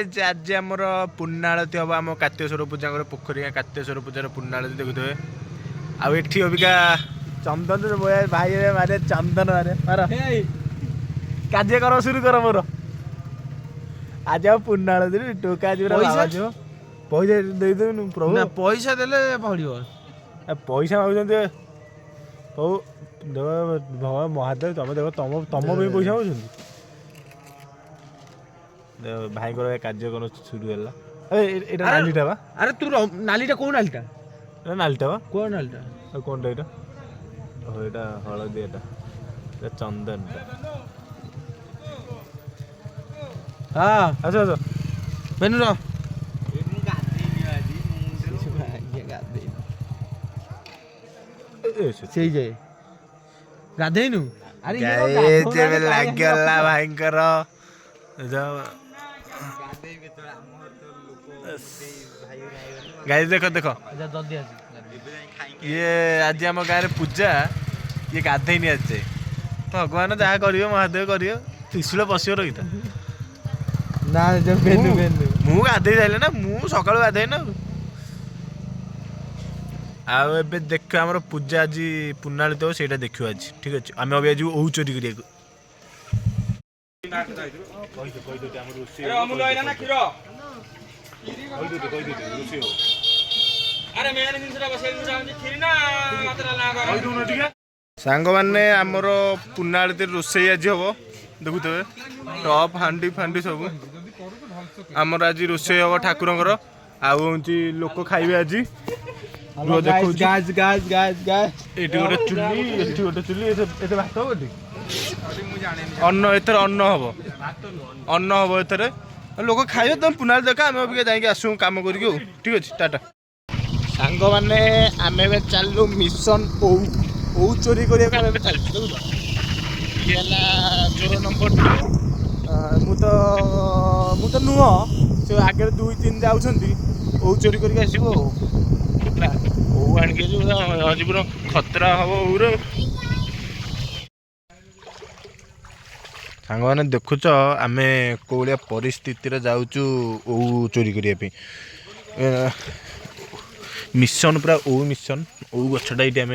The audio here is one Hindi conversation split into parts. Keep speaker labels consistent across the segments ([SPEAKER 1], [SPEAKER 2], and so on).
[SPEAKER 1] गाइज आज आमर पूर्णाआरती हम आम कार्तिकेश्वर पूजा पोखरी कार्तिकेश्वर पूजार पूर्णाआरती देखुए आठी अबिका चंदन भाई मारे चंदन मारे मार कार्य कर शुरू कर मोर आज आ पूर्णाआरती टोका आज पैसा देदेनु प्रभु
[SPEAKER 2] पैसा देले पड़ो
[SPEAKER 1] पैसा मांग हूँ भगवान महादेव तुम देख तुम तुम भी पैसा मांग भाई कार्यक्रम शुरू है नालीटा बा
[SPEAKER 2] अरे तू नालीटा कौ नालीटा
[SPEAKER 1] नालीटा बा
[SPEAKER 2] कौन नालीटा
[SPEAKER 1] कौन टाइटा ओटा हलदी एटा चंदन
[SPEAKER 2] हाँ
[SPEAKER 1] अच्छा अच्छा
[SPEAKER 2] मेनू रो से जाए गाधेनु अरे
[SPEAKER 1] ये लागला भाईकर गाइस देखो देखो ये आज आम गाँव पूजा ये गाधे नहीं आज जाए तो भगवान जहाँ कर महादेव कर त्रिशूल पशिव रही था
[SPEAKER 2] ना
[SPEAKER 1] मु गाधे जाइले ना मु सकाळु गाधे ना आउ एबे देख हमर पूजा आज पूर्णाआरती हो सेटा देखियो आज ठीक अछि आमे अबे आज ओउ चोरी करिया
[SPEAKER 2] अरे अमूल आइला ना खीर अरे मेन जिनसटा बसे खीर ना मात्रा ना कर
[SPEAKER 1] सांग माने हमर पूर्णाआरती रोसई आज हबो देखुतबे टॉप हांडी फांडी सब हमर आज रोसई हबो ठाकुरंकर आउ होंची लोक खाइबे आज
[SPEAKER 2] गाज गाज गाज गाज
[SPEAKER 1] एटी गोटे चुली एते भात होटी अन्न एथर अन्न हबो एथर लोक खाइबे तुम पुनार देखा आम अबिका जाइके आसू काम करिके ठीक अछि टाटा सांग माने आमे बे चालू मिशन ओ चोरी करिया आमे बे चालू ये ला चोर नंबर 2 मु तो नुह से आगे 2-3 जाउछंती ओ चोरी करिके आसीबो ओ आनिके जो आज पूरा खतरा हबो उरे सांग मैंने देखुच आम कौलिया परिस्थिति जाऊँ ओ चोरी करने मिशन पूरा ओ मिशन ओ गछटा ये आम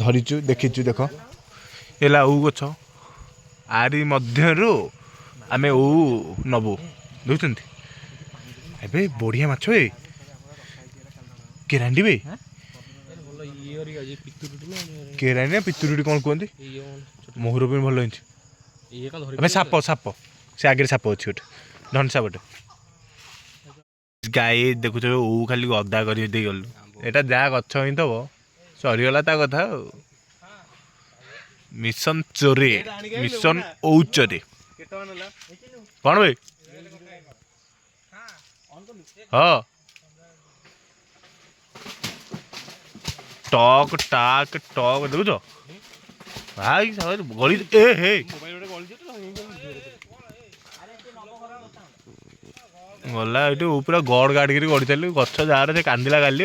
[SPEAKER 1] धरीचु देखीचु देख ये ओ गछ आरी मध्यरु आम ओ नबु देखुं ए बढ़िया माछ ए केरांडी बे केरांडी पितुरुटी कौन कहते मोहर भी भल अबे साप साप से आगे साप अच्छी गोटे धनसा गोटे गाई देखुच ओ खाली गदा कर गलु एटा जहाँ गछ ही थब सरीगला ता कथा मिशन चोरी मिशन ओ चोरी कौन भाई हाँ टक टाक टक देखुच भाई गली ए हे गला ये पूरा गड़ गाड़ी गड़ी चल गच जार से कांदिला गाली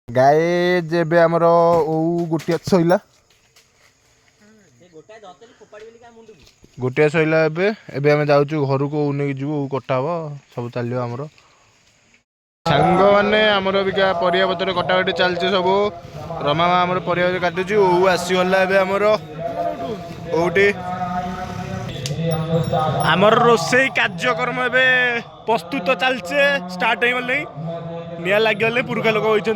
[SPEAKER 1] गाए जेबे आमर ओ गोटिया सैला गोटिया सैला एबे आम जाऊँ घर को नहीं जीव कटा हम सब चलो आमर सांग मैंने आमर बिका परिया पत्र कटाकटी चलती सब रमा आमर परिया काटुची ओ आसीगला आमर ओटी आमर रोसई कार्यक्रम एबे प्रस्तुत चलचे स्टार्ट हो गले निया लगे पुरुखा लोक होती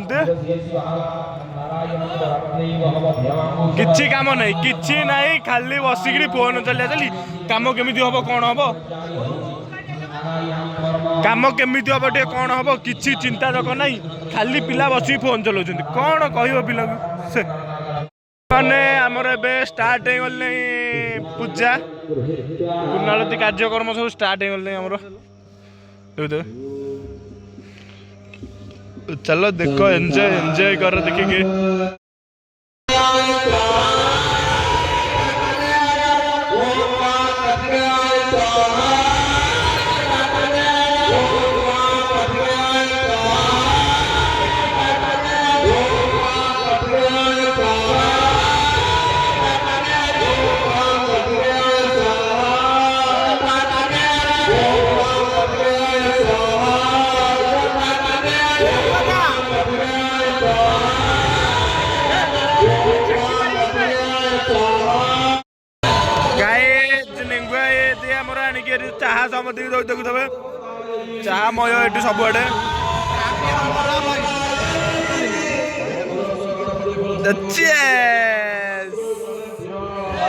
[SPEAKER 1] किछि काम नहीं किछि नहीं खाली बसिक फोन चलिया चली काम केमिति हम कौन हम काम केमिति हम टे कौन हम किछि चिंता जक नहीं खाली पिला बस फोन चलाउछन्ति कौन कहिबो पिला से माने हमर एबे स्टार्ट हो गले पूजा पूर्णाआरती कार्यक्रम सब स्टार्ट हो गले हमर चलो देखो एंजॉय कर देखिए ଖାଇକି ଏଠି ଚାହା ସମସ୍ତଙ୍କୁ ଦଉଛି ଦେଖୁଥିବେ ଚାହା ମୟ ଏଠି ସବୁଆଡେ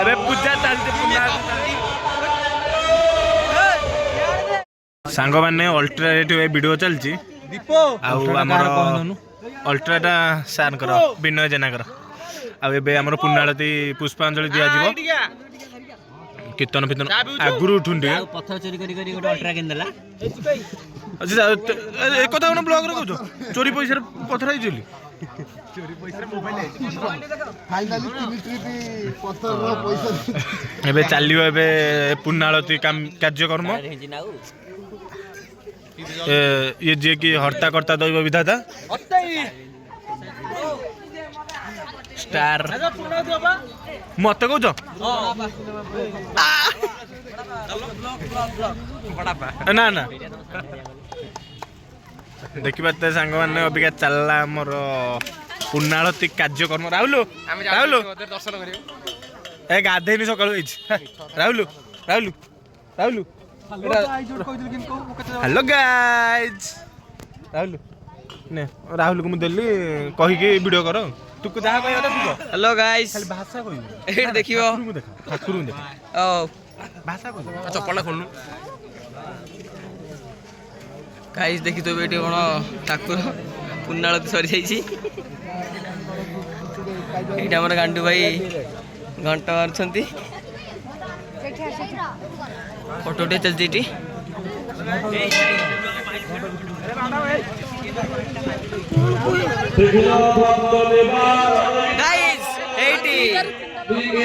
[SPEAKER 1] ଏବେ ପୂଜା ଚାଲିଛି ସାଙ୍ଗମାନେ ଅଲ୍ଟ୍ରାରେ ଭିଡ଼ିଓ ଚାଲିଛି ଆଉ ଆମର ଅଲ୍ଟ୍ରାଟା ସାର୍ଙ୍କର ବିନୟ ଜେନାଙ୍କର ଆଉ ଏବେ ଆମର ପୁଣ୍ୟାଳତି ପୁଷ୍ପାଞ୍ଜଳି ଦିଆଯିବ କୀର୍ତ୍ତନ ଫୀର୍ତ୍ତନ ଆଗରୁ ଉଠୁନି ଟିକେ
[SPEAKER 2] ପଥର ଚୋରି କରି ଗୋଟେ ଅଲ୍ଟ୍ରା କିଣିଦେଲା
[SPEAKER 1] ଏ କଥା କଣ ବ୍ଲଗରେ କହୁଛ ଚୋରି ପଇସାରେ ପଥର ହେଇଛି ଏବେ ଚାଲିବ ଏବେ ପୁଣ୍ୟାଳତି କାର୍ଯ୍ୟକ୍ରମ ये जे कि हर्ता कर्ता दैव विधाता स्टार मत कौच ना ना देखी पाते सांग मैंने अबिका चलला मोर पुण्याळती कार्यक्रम राहुल राहुल ए गाधेनी सकाळु राहुल राहुल राहुल हेलो गाइज राहुल ने राहुल को मुझे कहीकि वीडियो कर तू जहाँ कह
[SPEAKER 2] हेलो गाइस
[SPEAKER 1] खाली भाषा कह
[SPEAKER 2] देखियो
[SPEAKER 1] ठाकुर देख
[SPEAKER 2] ओ
[SPEAKER 1] भाषा कह चप्पल खोलनु
[SPEAKER 2] गाइस देखि तो बेटी कोन ठाकुर पुण्याळती सरी जाईची एटा हमर गांडू भाई घंटा मारछंती फोटोटे चलती गाइस
[SPEAKER 1] 80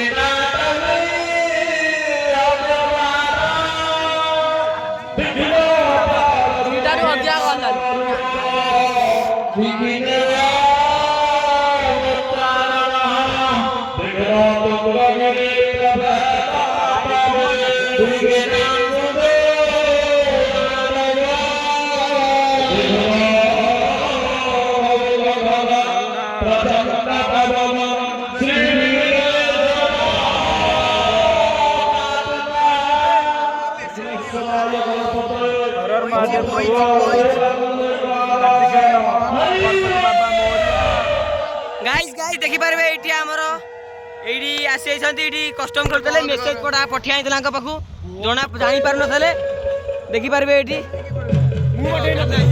[SPEAKER 2] गाइस गाइस देखि पारबे एटी हमर एडी आसी छंती एडी कस्टम करतले मेसेज पडा पठिया आइतला का पाखु जोना जानि पार नथले देखि पारबे एटी मु मटे न जाई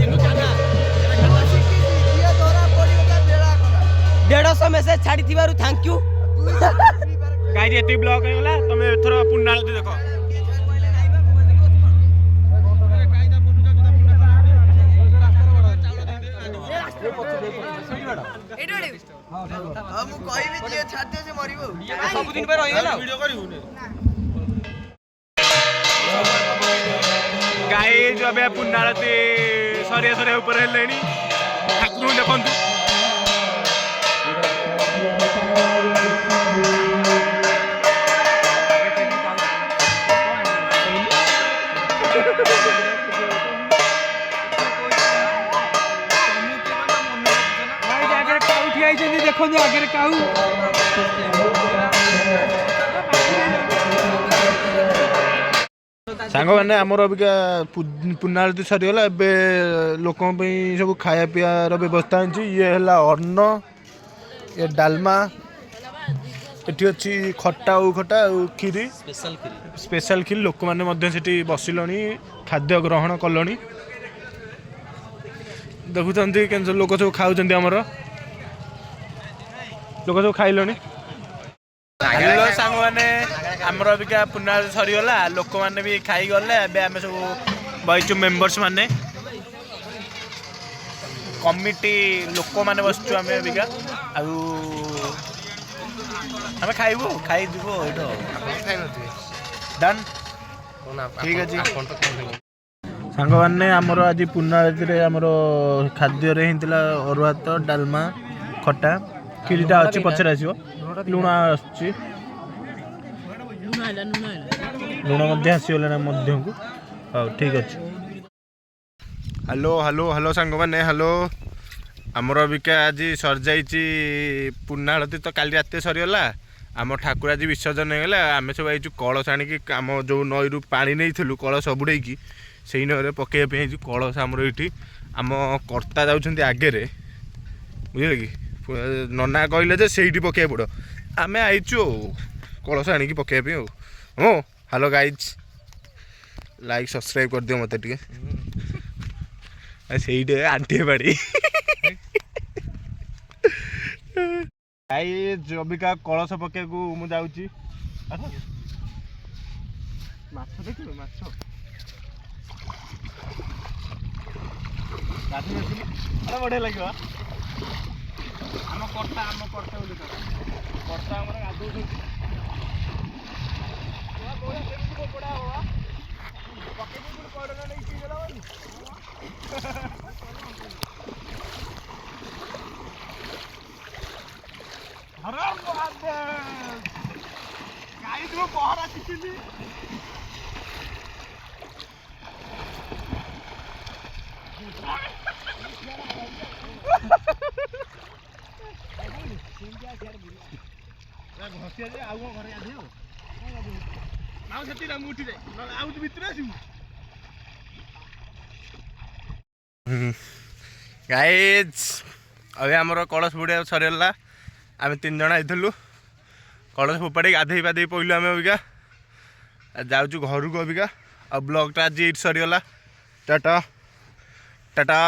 [SPEAKER 2] 150 मेसेज छाडी थिबारु थैंक यू
[SPEAKER 1] गाइस एटी ब्लॉक हे गला तमे एथरो पुण्याळती देखो गाइस अबे पुण्याळती सरिया सरिया ऊपर हेलेनी ठाकुर देखंतु देखो आगे काऊ सांग मैंने आमर अबिका पुण्याळती सरीगला ए लोक सब खाया पीवार व्यवस्था हो ये है अन्न ये डालमा एटी अच्छी खट्टा खट्टा खीरी स्पेशल खीरी लोक मैंने बसिलनी खाद्य ग्रहण कलनी देखुंत के लोक सब खाऊँ आमर लोक सब खाइलनी हेलो सांग मैंने आमर अबिका पुण्याळती सरीगला लोक मैंने भी खाई गले आम सब बहीचु मेम्बर्स माने कमिटी लोक मैंने बसचु आम अबिका आम खाइबू खाई डन ठीक अच्छे सांग मैंने आमर आज पुण्याळती आमर खाद्य अरुआ भात डालमा खट्टा खीरीटा अच्छी पचर आसो लुण आसुची लुण आसीगला मध्य को हाँ ठीक अच्छे हेलो हेलो हेलो सांग मैंने हेलो आमर अबिका आज सर जाइए पुण्याळती तो काली रात सरीगला आम ठाकुर आज विसर्जन होगला आम सब आई कलश आणिकी आम जो नईरू पानी नहीं कलश बुड़ेकी से नईरे पकड़ कलश आमर ये आम कर्ता जाऊँच आगे बुझे कि नना कहले जे से पकड़ पड़ आम आईचु कलश आणिकी पकड़ हो हेलो गाइज लाइक सब्सक्राइब कर दियो मत टे से आंटी बाड़ी गाइज अबिका कलश पकड़ को मु जाऊँगी माछ देख माछ गाधी नथी अरे बढ़िया लगे आम कर्ता बोली कर्ता आम गाधो पहरा शिखिली गाइज अभी आमर कलश बुड़िया सरीगला आम 3 जन आइलु कलश फोपाड़ी गाधे पाधे पड़लु आम अबिका जाऊँ घर को अबिका ब्लॉगटा आज ये सरीगला टाटा टाटा।